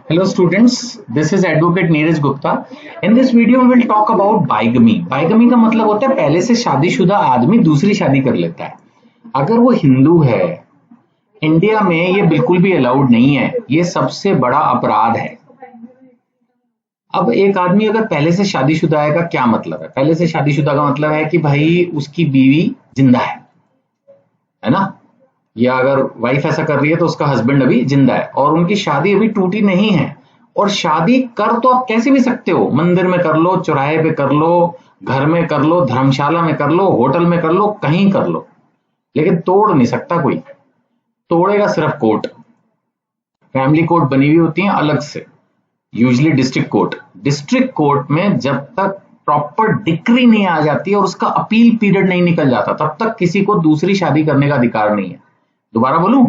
Hello students, this is Advocate Neeraj Gupta. In this video we will talk about bigamy. Bigamy का मतलब होता है पहले से शादीशुदा आदमी दूसरी शादी कर लेता है. अगर वो हिंदू है, इंडिया में ये बिल्कुल भी अलाउड नहीं है. ये सबसे बड़ा अपराध है. अब एक आदमी अगर पहले से शादीशुदा है का क्या मतलब है? पहले से शादीशुदा का मतलब है कि भाई उसकी बीवी जिंदा है ना? या अगर वाइफ ऐसा कर रही है तो उसका हस्बैंड अभी जिंदा है और उनकी शादी अभी टूटी नहीं है. और शादी कर तो आप कैसे भी सकते हो, मंदिर में कर लो, चौराहे पे कर लो, घर में कर लो, धर्मशाला में कर लो, होटल में कर लो, कहीं कर लो, लेकिन तोड़ नहीं सकता कोई. तोड़ेगा सिर्फ कोर्ट. फैमिली कोर्ट बनी हुई होती है अलग से, usually district court. District court में जब तक प्रॉपर डिक्री नहीं आ जाती और उसका अपील पीरियड नहीं निकल जाता, तब तक किसी को दूसरी शादी करने का अधिकार नहीं है. दोबारा बोलूं,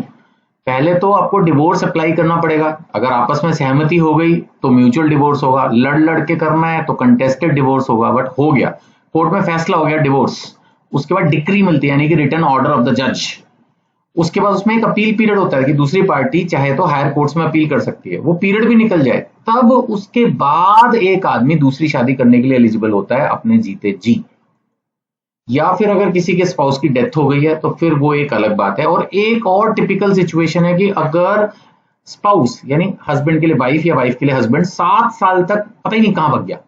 पहले तो आपको डिवोर्स अप्लाई करना पड़ेगा. अगर आपस में सहमति हो गई तो म्यूचुअल डिवोर्स होगा. लड़ के करना है तो कंटेस्टेड डिवोर्स होगा. बट हो गया, कोर्ट में फैसला हो गया डिवोर्स. उसके बाद डिक्री मिलती है, यानी कि रिटन ऑर्डर ऑफ द जज. उसके बाद उसमें एक अपील पीरियड होता है कि दूसरी पार्टी चाहे तो हायर कोर्ट्स में अपील कर सकती है. वो पीरियड भी निकल जाए तब उसके बाद एक आदमी दूसरी शादी करने के लिए एलिजिबल होता है अपने जीते जी. या फिर अगर किसी के स्पाउस की डेथ हो गई है तो फिर वो एक अलग बात है. और एक और टिपिकल सिचुएशन है कि अगर स्पाउस यानी हस्बैंड के लिए वाइफ या वाइफ के लिए हस्बैंड 7 साल तक पता ही नहीं कहां भाग गया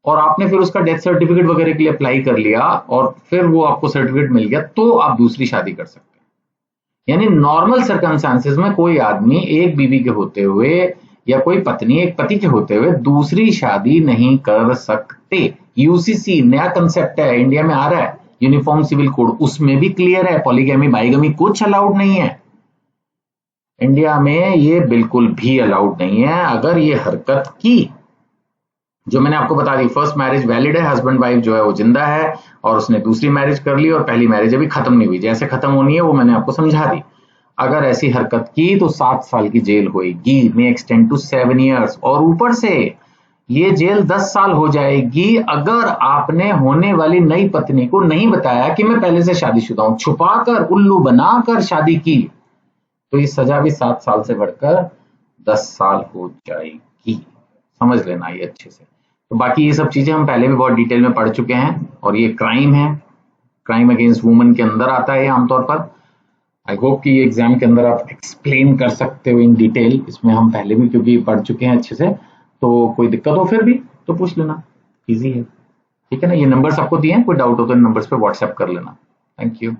और आपने फिर उसका डेथ सर्टिफिकेट वगैरह के लिए अप्लाई कर लिया और फिर वो आपको सर्टिफिकेट मिल गया, तो आप दूसरी शादी कर सकते हैं. यानी नॉर्मल सर्कमस्टांसेस में कोई आदमी एक बीवी के होते हुए या कोई पत्नी एक पति के होते हुए दूसरी शादी नहीं कर सकते. यूसीसी नया कंसेप्ट है, इंडिया में आ रहा है, यूनिफॉर्म सिविल कोड, उसमें भी क्लियर है पॉलीगैमी बाइगमी कुछ अलाउड नहीं है. इंडिया में ये बिल्कुल भी अलाउड नहीं है. अगर ये हरकत की, जो मैंने आपको बता दी, फर्स्ट मैरिज वैलिड है, हस्बैंड वाइफ जो है वो जिंदा है और उसने दूसरी मैरिज कर ली और पहली मैरिज अभी खत्म नहीं हुई, जैसे खत्म होनी है वो मैंने आपको समझा दी. अगर ऐसी हरकत की तो 7 साल की जेल होगी, मे एक्सटेंड टू 7 years, और ऊपर से ये जेल 10 साल हो जाएगी अगर आपने होने वाली नई पत्नी को नहीं बताया कि मैं पहले से शादीशुदा हूं, छुपाकर उल्लू बनाकर शादी की, तो ये सजा भी 7 साल से बढ़कर 10 साल हो जाएगी. समझ लेना ये अच्छे से. तो बाकी ये सब चीजें हम पहले भी बहुत डिटेल में पढ़ चुके हैं और ये क्राइम है, क्राइम अगेंस्ट वुमन के अंदर आता है आमतौर पर. आई होप कि ये एग्जाम के अंदर आप एक्सप्लेन कर सकते हो इन डिटेल. इसमें हम पहले भी क्योंकि पढ़ चुके हैं अच्छे से, तो कोई दिक्कत हो फिर भी तो पूछ लेना, इजी है. ठीक है ना. ये नंबर्स आपको दिए हैं, कोई डाउट हो तो इन नंबर्स पे व्हाट्सएप कर लेना. Thank you.